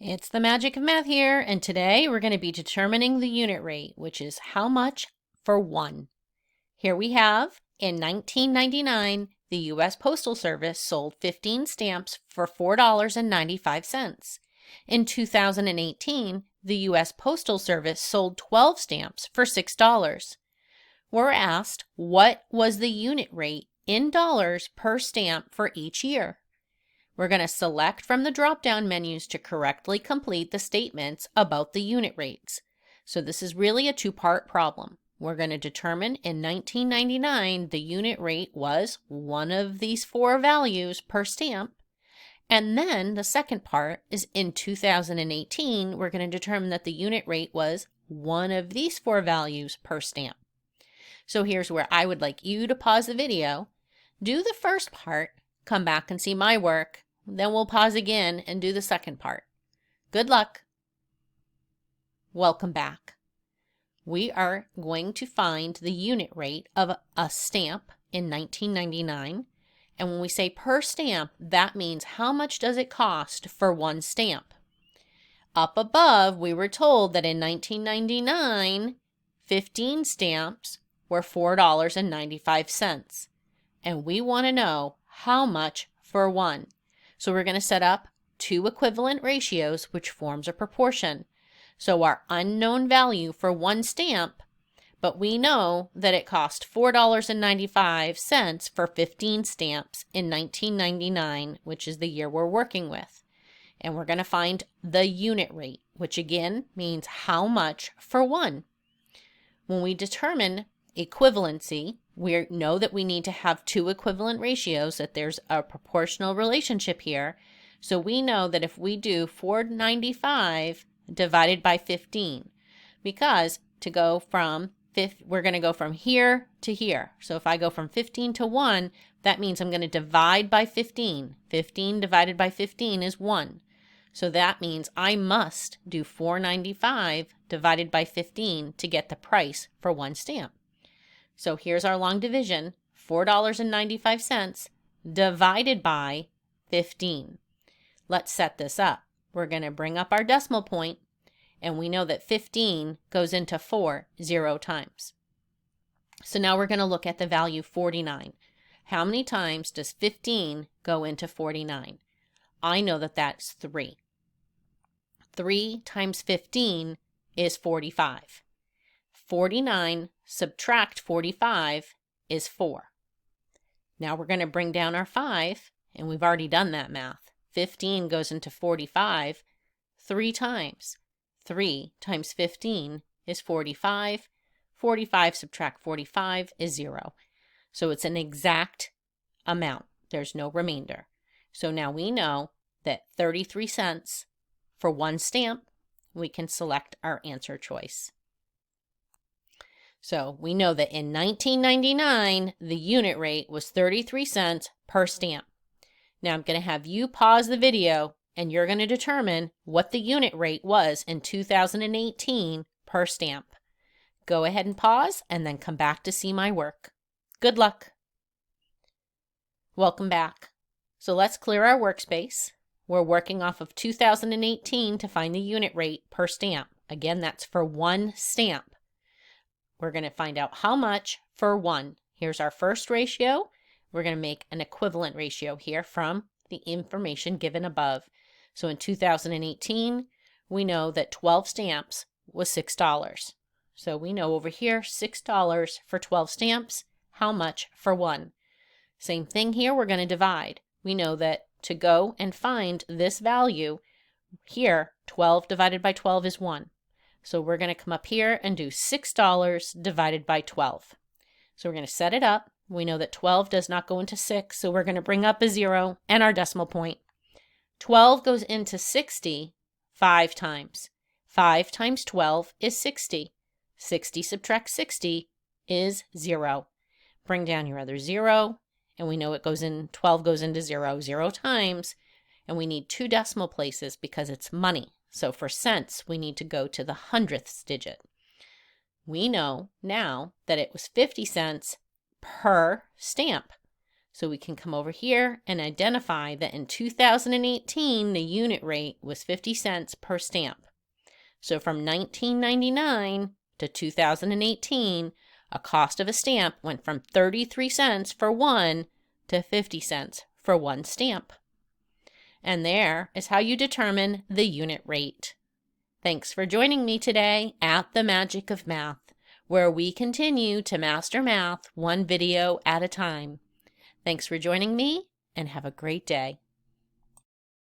It's the magic of math here, and today we're going to be determining the unit rate, which is how much for one. Here we have, in 1999, the U.S. Postal Service sold 15 stamps for $4.95. In 2018, the U.S. Postal Service sold 12 stamps for $6. We're asked, what was the unit rate in dollars per stamp for each year? We're going to select from the drop-down menus to correctly complete the statements about the unit rates. So this is really a two-part problem. We're going to determine in 1999 the unit rate was one of these four values per stamp. And then the second part is in 2018, we're going to determine that the unit rate was one of these four values per stamp. So here's where I would like you to pause the video, do the first part, come back and see my work, then we'll pause again and do the second part. Good luck. Welcome back. We are going to find the unit rate of a stamp in 1999. And when we say per stamp, that means how much does it cost for one stamp? Up above, we were told that in 1999, 15 stamps were $4.95. And we want to know how much for one. So we're going to set up two equivalent ratios, which forms a proportion. So our unknown value for one stamp, but we know that it cost $4.95 for 15 stamps in 1999, which is the year we're working with. And we're going to find the unit rate, which again means how much for one. When we determine equivalency, we know that we need to have two equivalent ratios, that there's a proportional relationship here. So we know that if we do 495 divided by 15, because to go from we're going to go from here to here. So if I go from 15 to 1, that means I'm going to divide by 15. 15 divided by 15 is 1. So that means I must do 495 divided by 15 to get the price for one stamp. So here's our long division, $4.95 divided by 15. Let's set this up. We're going to bring up our decimal point, and we know that 15 goes into 4 0 times. So now we're going to look at the value 49. How many times does 15 go into 49? I know that that's 3. 3 times 15 is 45. 49 subtract 45 is 4. Now we're going to bring down our 5, and we've already done that math. 15 goes into 45 3 times. 3 times 15 is 45. 45 subtract 45 is 0. So it's an exact amount. There's no remainder. So now we know that 33 cents for one stamp. We can select our answer choice. So we know that in 1999, the unit rate was 33 cents per stamp. Now I'm going to have you pause the video, and you're going to determine what the unit rate was in 2018 per stamp. Go ahead and pause and then come back to see my work. Good luck. Welcome back. So let's clear our workspace. We're working off of 2018 to find the unit rate per stamp. Again, that's for one stamp. We're going to find out how much for one. Here's our first ratio. We're going to make an equivalent ratio here from the information given above. So in 2018, we know that 12 stamps was $6. So we know over here, $6 for 12 stamps. How much for one? Same thing here, we're going to divide. We know that to go and find this value here, 12 divided by 12 is 1. So we're going to come up here and do $6 divided by 12. So we're going to set it up. We know that 12 does not go into 6, so we're going to bring up a 0 and our decimal point. 12 goes into 60 5 times. 5 times 12 is 60. 60 subtract 60 is 0. Bring down your other 0, and we know it goes in, 12 goes into 0 times, and we need 2 decimal places because it's money. So for cents, we need to go to the hundredths digit. We know now that it was 50 cents per stamp. So we can come over here and identify that in 2018, the unit rate was 50 cents per stamp. So from 1999 to 2018, a cost of a stamp went from 33 cents for one to 50 cents for one stamp. And there is how you determine the unit rate. Thanks for joining me today at The Magic of Math, where we continue to master math one video at a time. Thanks for joining me, and have a great day.